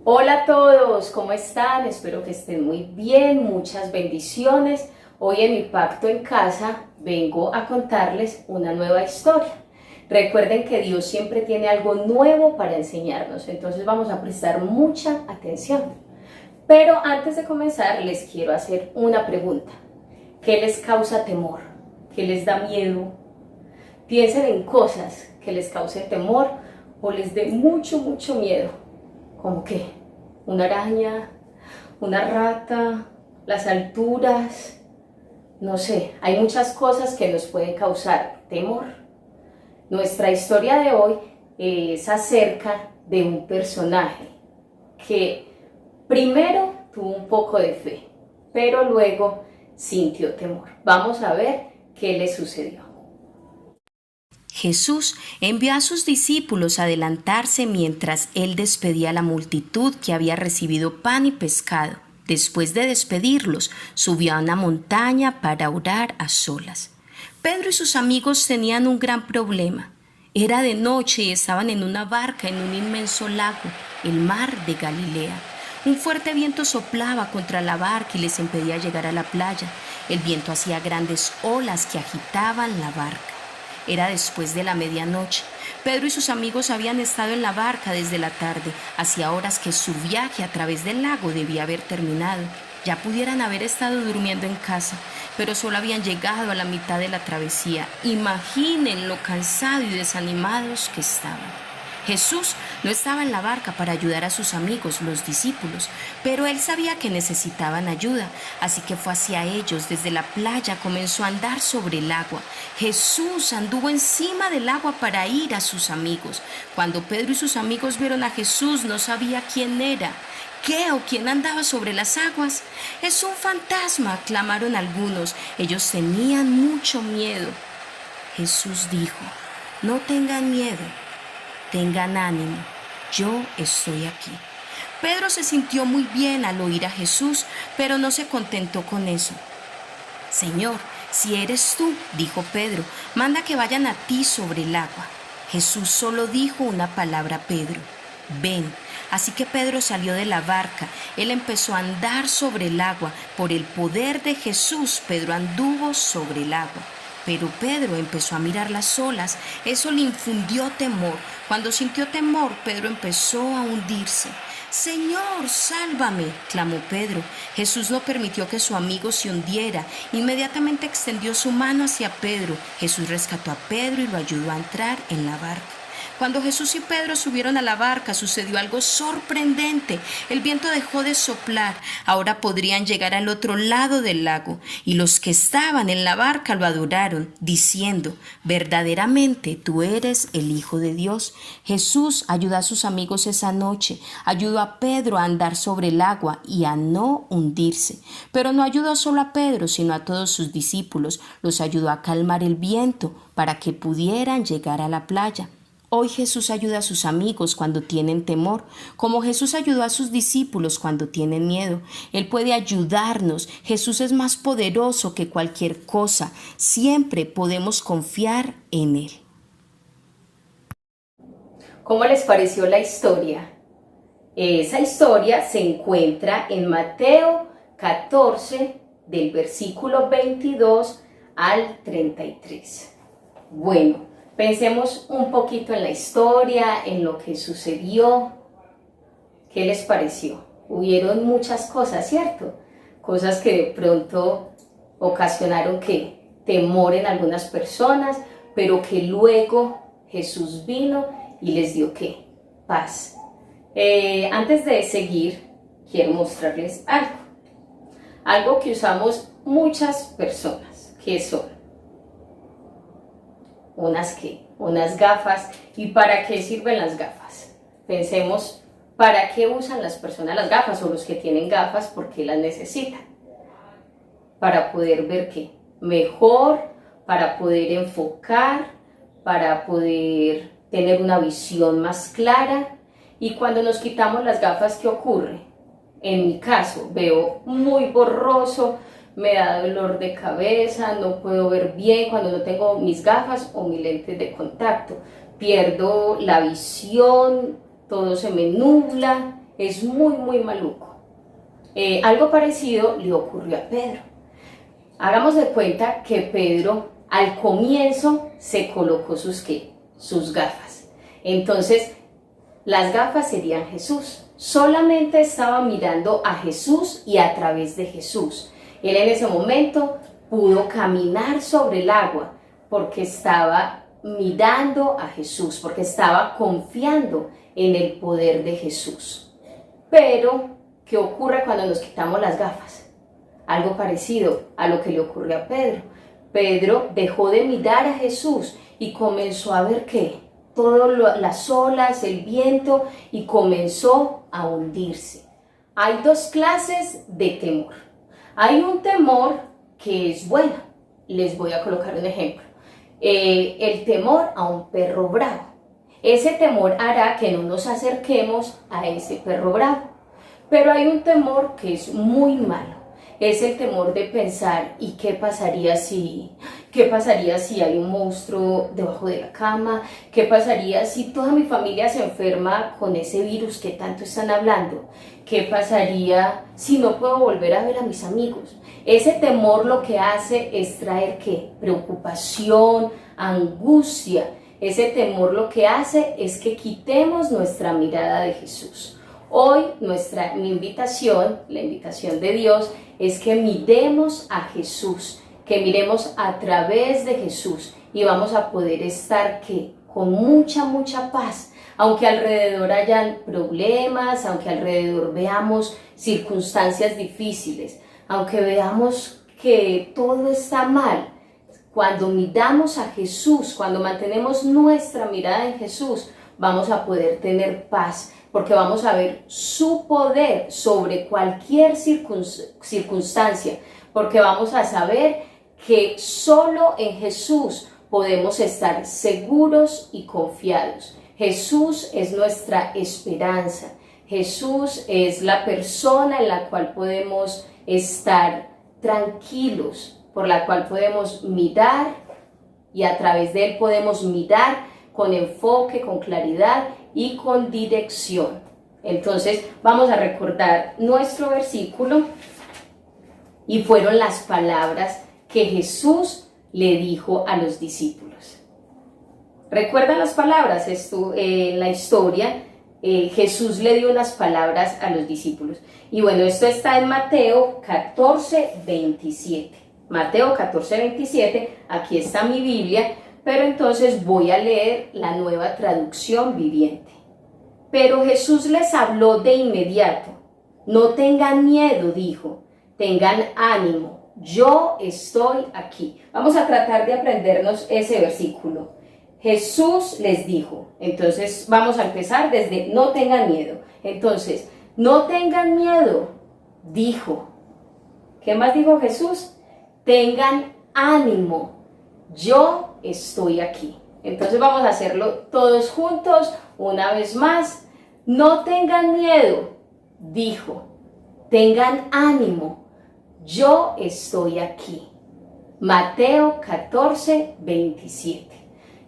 Hola a todos, ¿cómo están? Espero que estén muy bien, muchas bendiciones. Hoy en Mi Pacto en Casa vengo a contarles una nueva historia. Recuerden que Dios siempre tiene algo nuevo para enseñarnos, entonces vamos a prestar mucha atención. Pero antes de comenzar les quiero hacer una pregunta. ¿Qué les causa temor? ¿Qué les da miedo? Piensen en cosas que les causen temor o les dé mucho miedo. ¿Cómo qué? ¿Una araña? ¿Una rata? ¿Las alturas? No sé, hay muchas cosas que nos pueden causar temor. Nuestra historia de hoy es acerca de un personaje que primero tuvo un poco de fe, pero luego sintió temor. Vamos a ver qué le sucedió. Jesús envió a sus discípulos a adelantarse mientras él despedía a la multitud que había recibido pan y pescado. Después de despedirlos, subió a una montaña para orar a solas. Pedro y sus amigos tenían un gran problema. Era de noche y estaban en una barca en un inmenso lago, el mar de Galilea. Un fuerte viento soplaba contra la barca y les impedía llegar a la playa. El viento hacía grandes olas que agitaban la barca. Era después de la medianoche. Pedro y sus amigos habían estado en la barca desde la tarde. Hacía horas que su viaje a través del lago debía haber terminado. Ya pudieran haber estado durmiendo en casa, pero solo habían llegado a la mitad de la travesía. Imaginen lo cansados y desanimados que estaban. Jesús no estaba en la barca para ayudar a sus amigos, los discípulos, pero él sabía que necesitaban ayuda, así que fue hacia ellos. Desde la playa comenzó a andar sobre el agua. Jesús anduvo encima del agua para ir a sus amigos. Cuando Pedro y sus amigos vieron a Jesús, no sabía quién era. ¿Qué o quién andaba sobre las aguas? Es un fantasma, clamaron algunos. Ellos tenían mucho miedo. Jesús dijo: no tengan miedo. Tengan ánimo, yo estoy aquí. Pedro se sintió muy bien al oír a Jesús, pero no se contentó con eso. Señor, si eres tú, dijo Pedro, manda que vayan a ti sobre el agua. Jesús solo dijo una palabra a Pedro: ven. Así que Pedro salió de la barca. Él empezó a andar sobre el agua. Por el poder de Jesús, Pedro anduvo sobre el agua. Pero Pedro empezó a mirar las olas. Eso le infundió temor. Cuando sintió temor, Pedro empezó a hundirse. Señor, sálvame, clamó Pedro. Jesús no permitió que su amigo se hundiera. Inmediatamente extendió su mano hacia Pedro. Jesús rescató a Pedro y lo ayudó a entrar en la barca. Cuando Jesús y Pedro subieron a la barca, sucedió algo sorprendente. El viento dejó de soplar. Ahora podrían llegar al otro lado del lago. Y los que estaban en la barca lo adoraron, diciendo: verdaderamente tú eres el Hijo de Dios. Jesús ayudó a sus amigos esa noche. Ayudó a Pedro a andar sobre el agua y a no hundirse. Pero no ayudó solo a Pedro, sino a todos sus discípulos. Los ayudó a calmar el viento para que pudieran llegar a la playa. Hoy Jesús ayuda a sus amigos cuando tienen temor, como Jesús ayudó a sus discípulos cuando tienen miedo. Él puede ayudarnos. Jesús es más poderoso que cualquier cosa. Siempre podemos confiar en Él. ¿Cómo les pareció la historia? Esa historia se encuentra en Mateo 14, del versículo 22 al 33. Bueno, pensemos un poquito en la historia, en lo que sucedió. ¿Qué les pareció? Hubieron muchas cosas, ¿cierto? Cosas que de pronto ocasionaron ¿qué? Temor en algunas personas, pero que luego Jesús vino y les dio ¿qué? Paz. Antes de seguir, quiero mostrarles algo. Algo que usamos muchas personas, que son unas gafas. ¿Y para qué sirven las gafas? Pensemos, ¿para qué usan las personas las gafas o los que tienen gafas? ¿Por qué las necesitan? Para poder ver ¿qué? Mejor, para poder enfocar, para poder tener una visión más clara. Y cuando nos quitamos las gafas, ¿qué ocurre? En mi caso, veo muy borroso, me da dolor de cabeza, no puedo ver bien cuando no tengo mis gafas o mis lentes de contacto. Pierdo la visión, todo se me nubla es muy maluco. Algo parecido le ocurrió a Pedro. Hagamos de cuenta que Pedro al comienzo se colocó sus gafas. Entonces, las gafas serían Jesús. Solamente estaba mirando a Jesús y a través de Jesús. Él en ese momento pudo caminar sobre el agua porque estaba mirando a Jesús, porque estaba confiando en el poder de Jesús. Pero, ¿qué ocurre cuando nos quitamos las gafas? Algo parecido a lo que le ocurrió a Pedro. Pedro dejó de mirar a Jesús y comenzó a ver ¿qué? Todas las olas, el viento, y comenzó a hundirse. Hay dos clases de temor. Hay un temor que es bueno. Les voy a colocar un ejemplo. El temor a un perro bravo. Ese temor hará que no nos acerquemos a ese perro bravo. Pero hay un temor que es muy malo. Es el temor de pensar, ¿y qué pasaría si hay un monstruo debajo de la cama? ¿Qué pasaría si toda mi familia se enferma con ese virus que tanto están hablando? ¿Qué pasaría si no puedo volver a ver a mis amigos? Ese temor lo que hace es traer ¿qué? Preocupación, angustia. Ese temor lo que hace es que quitemos nuestra mirada de Jesús. Hoy mi invitación, la invitación de Dios, es que miremos a Jesús, que miremos a través de Jesús y vamos a poder estar ¿qué? Con mucha paz. Aunque alrededor hayan problemas, aunque alrededor veamos circunstancias difíciles, aunque veamos que todo está mal, cuando miramos a Jesús, cuando mantenemos nuestra mirada en Jesús, vamos a poder tener paz, porque vamos a ver su poder sobre cualquier circunstancia, porque vamos a saber que solo en Jesús podemos estar seguros y confiados. Jesús es nuestra esperanza. Jesús es la persona en la cual podemos estar tranquilos, por la cual podemos mirar y a través de él podemos mirar con enfoque, con claridad y con dirección. Entonces vamos a recordar nuestro versículo y fueron las palabras que Jesús le dijo a los discípulos. ¿Recuerdan las palabras? En la historia Jesús le dio unas palabras a los discípulos. Y bueno, esto está en Mateo 14:27. Mateo 14:27, aquí está mi Biblia, pero entonces voy a leer la Nueva Traducción Viviente. Pero Jesús les habló de inmediato. No tengan miedo, dijo, tengan ánimo, yo estoy aquí. Vamos a tratar de aprendernos ese versículo. Jesús les dijo, entonces vamos a empezar desde no tengan miedo. Entonces, no tengan miedo, dijo. ¿Qué más dijo Jesús? Tengan ánimo, yo estoy aquí. Entonces vamos a hacerlo todos juntos, una vez más. No tengan miedo, dijo. Tengan ánimo, yo estoy aquí. Mateo 14:27.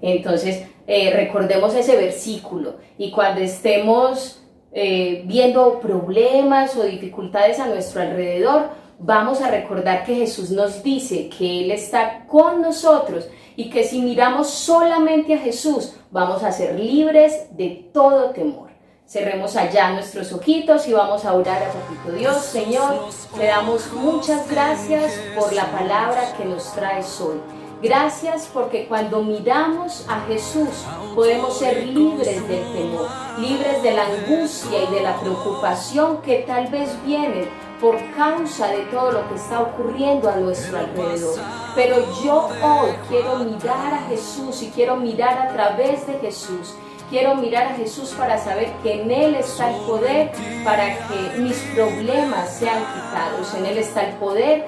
Entonces, recordemos ese versículo y cuando estemos viendo problemas o dificultades a nuestro alrededor, vamos a recordar que Jesús nos dice que Él está con nosotros y que si miramos solamente a Jesús, vamos a ser libres de todo temor. Cerremos allá nuestros ojitos y vamos a orar a Papito Dios. Señor, le damos muchas gracias por la palabra que nos traes hoy. Gracias porque cuando miramos a Jesús podemos ser libres del temor, libres de la angustia y de la preocupación que tal vez vienen por causa de todo lo que está ocurriendo a nuestro alrededor. Pero yo hoy quiero mirar a Jesús y quiero mirar a través de Jesús. Quiero mirar a Jesús para saber que en Él está el poder para que mis problemas sean quitados. En Él está el poder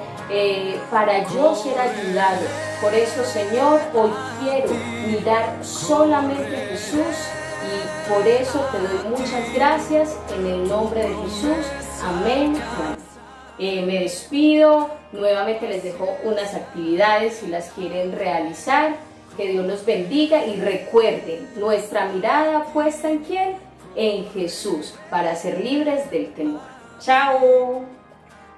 para yo ser ayudado. Por eso, Señor, hoy quiero mirar solamente a Jesús y por eso te doy muchas gracias en el nombre de Jesús. Amén. Me despido. Nuevamente les dejo unas actividades si las quieren realizar. Que Dios los bendiga y recuerden, nuestra mirada puesta en ¿quién? en Jesús para ser libres del temor. ¡Chao!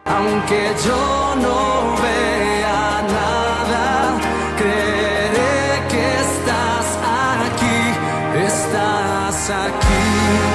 Aunque yo no vea nada, creeré que estás aquí, estás aquí.